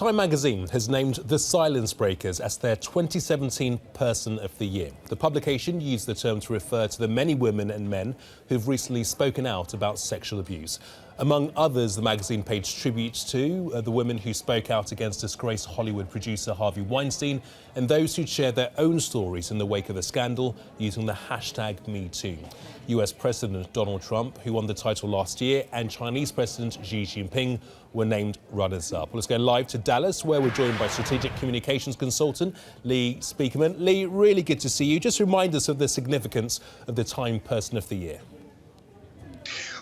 Time magazine has named the Silence Breakers as their 2017 Person of the Year. The publication used the term to refer to the many women and men who've recently spoken out about sexual abuse. Among others, the magazine paid tribute to the women who spoke out against disgraced Hollywood producer Harvey Weinstein and those who shared their own stories in the wake of the scandal using the hashtag #MeToo. US President Donald Trump, who won the title last year, and Chinese President Xi Jinping were named runners-up. Well, let's go live to Dallas, where we're joined by strategic communications consultant Lee Spieckerman. Lee, really good to see you. Just remind us of the significance of the Time Person of the Year.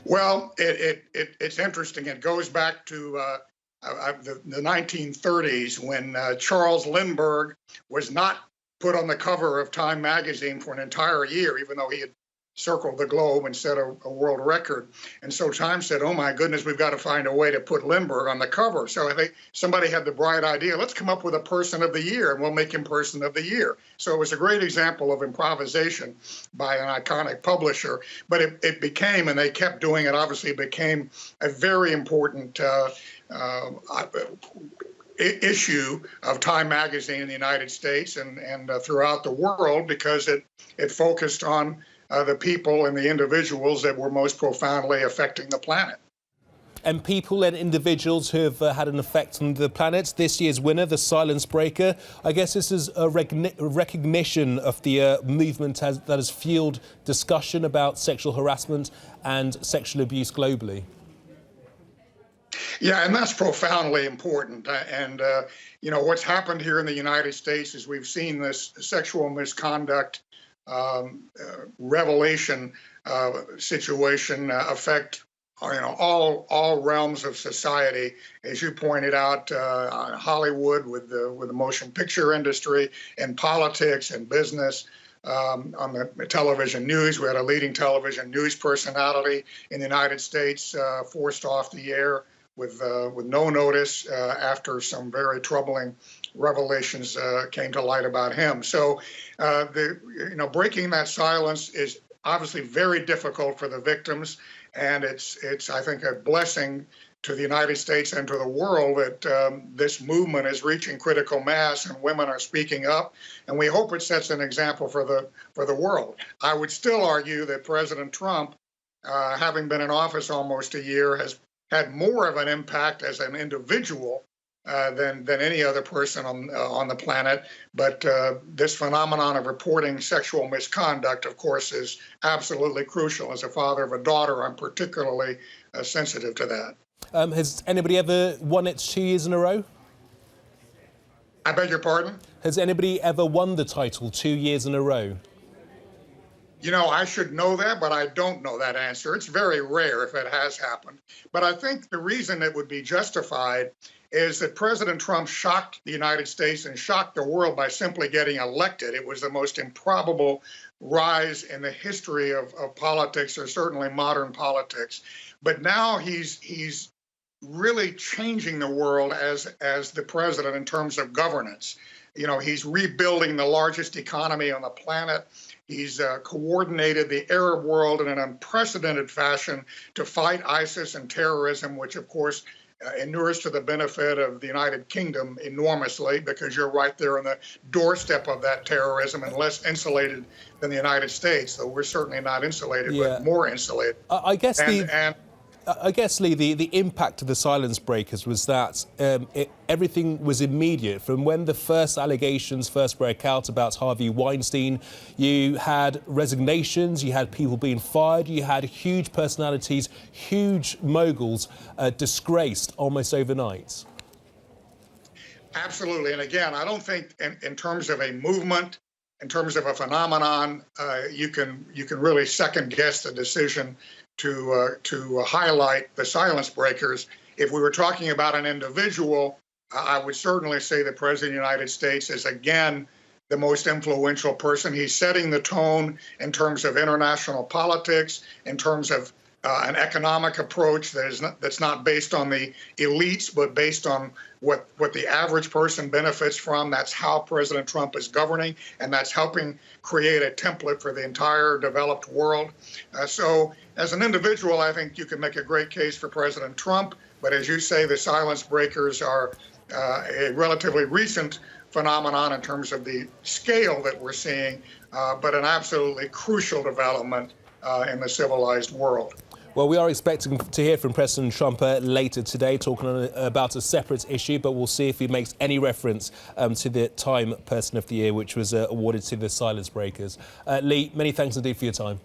Well, it's interesting. It goes back to the 1930s when Charles Lindbergh was not put on the cover of Time magazine for an entire year, even though he had circled the globe and set a world record. And so Time said, oh my goodness, we've got to find a way to put Lindbergh on the cover. So I think somebody had the bright idea, let's come up with a Person of the Year and we'll make him Person of the Year. So it was a great example of improvisation by an iconic publisher, but it became, and they kept doing it, obviously it became a very important issue of Time magazine in the United States and throughout the world, because it focused on the people and the individuals that were most profoundly affecting the planet. And people and individuals who have had an effect on the planet. This year's winner, the Silence Breaker, I guess this is a recognition of the movement that has fueled discussion about sexual harassment and sexual abuse globally. Yeah, and that's profoundly important. And you know, what's happened here in the United States is we've seen this sexual misconduct revelation situation affect all realms of society, as you pointed out, Hollywood with the motion picture industry, and politics and business. On the television news, we had a leading television news personality in the United States forced off the air with no notice after some very troubling revelations came to light about him. So, breaking that silence is obviously very difficult for the victims, and it's I think a blessing to the United States and to the world that this movement is reaching critical mass and women are speaking up, and we hope it sets an example for the world. I would still argue that President Trump, having been in office almost a year, has had more of an impact as an individual than any other person on the planet. But this phenomenon of reporting sexual misconduct, of course, is absolutely crucial. As a father of a daughter, I'm particularly sensitive to that. Has anybody ever won it 2 years in a row? I beg your pardon? Has anybody ever won the title 2 years in a row? You know, I should know that, but I don't know that answer. It's very rare if it has happened. But I think the reason it would be justified is that President Trump shocked the United States and shocked the world by simply getting elected. It was the most improbable rise in the history of politics, or certainly modern politics. But now he's really changing the world as the president in terms of governance. You know, he's rebuilding the largest economy on the planet. He's coordinated the Arab world in an unprecedented fashion to fight ISIS and terrorism, which, of course, inures to the benefit of the United Kingdom enormously, because you're right there on the doorstep of that terrorism and less insulated than the United States, though we're certainly not insulated, but more insulated. I guess, Lee, the impact of the Silence Breakers was that everything was immediate. From when the first allegations first broke out about Harvey Weinstein, you had resignations, you had people being fired, you had huge personalities, huge moguls disgraced almost overnight. Absolutely. And again, I don't think in terms of a movement, in terms of a phenomenon, you can really second guess the decision to highlight the Silence Breakers. If we were talking about an individual, I would certainly say the President of the United States is, again, the most influential person. He's setting the tone in terms of international politics, in terms of an economic approach that's not based on the elites, but based on what the average person benefits from. That's how President Trump is governing, and that's helping create a template for the entire developed world. So as an individual, I think you can make a great case for President Trump, but as you say, the Silence Breakers are a relatively recent phenomenon in terms of the scale that we're seeing, but an absolutely crucial development in the civilized world. Well, we are expecting to hear from President Trump later today, talking about a separate issue, but we'll see if he makes any reference to the Time Person of the Year, which was awarded to the silence breakers. Lee, many thanks indeed for your time.